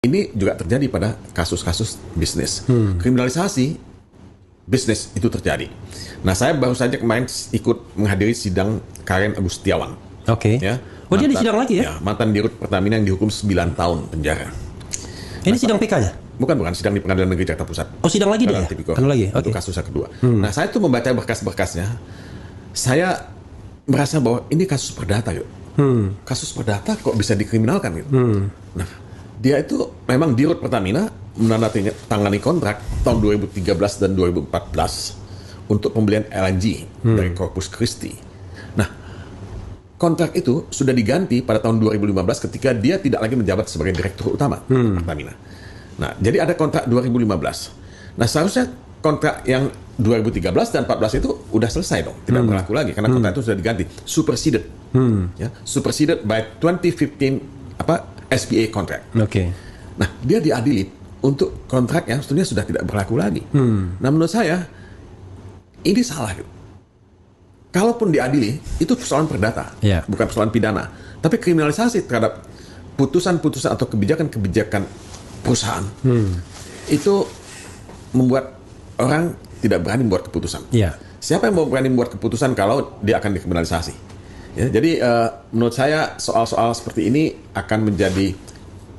Ini juga terjadi pada kasus-kasus bisnis. Kriminalisasi bisnis itu terjadi. Nah, saya baru saja kemarin ikut menghadiri sidang Karen Agustiawan. Oke. Ya, dia disidang lagi ya? Mantan Dirut Pertamina yang dihukum 9 tahun penjara. Ini sidang PK-nya? Bukan, sidang di Pengadilan Negeri Jakarta Pusat. Oh, sidang lagi dia? Sidang lagi. Itu kasus yang kedua. Nah, saya tuh membaca berkas-berkasnya. Saya merasa bahwa ini kasus perdata, yuk. Kasus perdata kok bisa dikriminalkan gitu. Nah, dia itu memang Dirut Pertamina menandatangani kontrak tahun 2013 dan 2014 untuk pembelian LNG dari Corpus Christi. Nah, kontrak itu sudah diganti pada tahun 2015 ketika dia tidak lagi menjabat sebagai direktur utama Pertamina. Nah, jadi ada kontrak 2015. Nah, seharusnya kontrak yang 2013 dan 2014 itu udah selesai dong, tidak berlaku lagi karena kontrak itu sudah diganti, superseded, ya, superseded by 2015 SPA kontrak. Oke. Nah, dia diadili untuk kontrak yang sebetulnya sudah tidak berlaku lagi. Nah, menurut saya ini salah. Kalaupun diadili, itu persoalan perdata, bukan persoalan pidana. Tapi kriminalisasi terhadap putusan-putusan atau kebijakan-kebijakan perusahaan itu membuat orang tidak berani membuat keputusan. Siapa yang mau berani membuat keputusan kalau dia akan dikriminalisasi? Ya, jadi menurut saya soal-soal seperti ini akan menjadi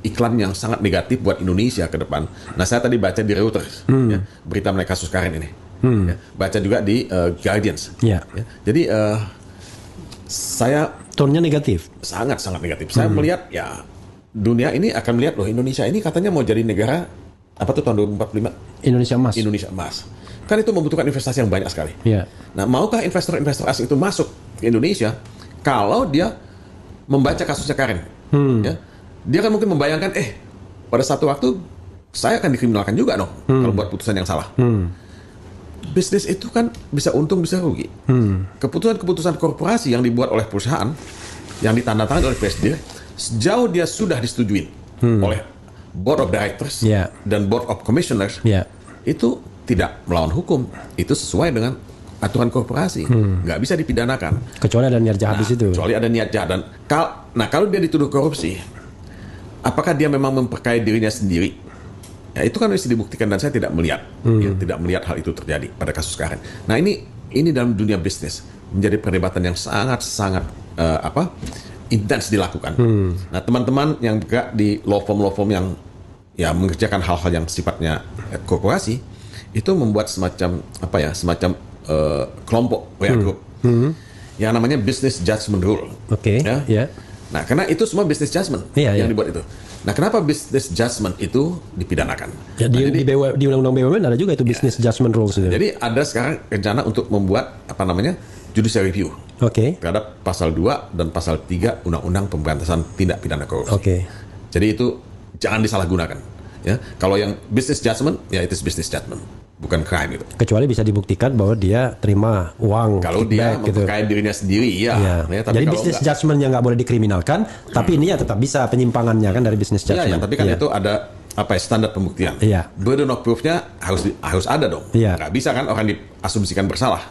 iklan yang sangat negatif buat Indonesia ke depan. Nah, saya tadi baca di Reuters ya, berita mengenai kasus Karen ini. Ya, baca juga di Guardians. Ya, jadi saya tone-nya negatif. Sangat-sangat negatif. Saya melihat ya dunia ini akan melihat loh, Indonesia ini katanya mau jadi negara apa tuh tahun 2045? Indonesia emas. Indonesia emas. Kan itu membutuhkan investasi yang banyak sekali. Nah, maukah investor-investor asing itu masuk ke Indonesia kalau dia membaca kasusnya Karen? Ya, dia kan mungkin membayangkan, pada satu waktu saya akan dikriminalkan juga dong kalau buat putusan yang salah. Bisnis itu kan bisa untung bisa rugi. Keputusan-keputusan korporasi yang dibuat oleh perusahaan yang ditandatangani oleh presiden, sejauh dia sudah disetujui oleh Board of Directors dan Board of Commissioners, itu tidak melawan hukum, itu sesuai dengan aturan korporasi, nggak bisa dipidanakan. Kecuali ada niat jahat di situ. Kecuali ada niat jahat. Dan kalau dia dituduh korupsi, apakah dia memang memperkaya dirinya sendiri? Ya, itu kan harus dibuktikan dan saya tidak melihat, tidak melihat hal itu terjadi pada kasus Karen. Nah, ini dalam dunia bisnis menjadi perdebatan yang sangat intens dilakukan. Nah, teman-teman yang bergerak di law firm yang mengerjakan hal-hal yang sifatnya korporasi itu membuat semacam kelompok group yang namanya business judgment rule. Nah, karena itu semua business judgment yang dibuat itu. Nah, kenapa business judgment itu dipidanakan? Ya, di Undang-Undang BUMN ada juga itu business judgment rules. Jadi ada sekarang rencana untuk membuat judicial review terhadap pasal 2 dan pasal 3 Undang-Undang Pemberantasan Tindak Pidana Korupsi. Jadi itu jangan disalahgunakan. Ya, kalau yang business judgment, ya itu business judgment, bukan crime itu. Kecuali bisa dibuktikan bahwa dia terima uang. Kalau dia memperkaya dirinya sendiri, tapi jadi business judgmentnya nggak boleh dikriminalkan, tapi ini ya tetap bisa penyimpangannya kan dari business judgment. Tapi kan itu ada standar pembuktian. Burden of proof-nya harus ada dong. Nggak bisa kan orang diasumsikan bersalah.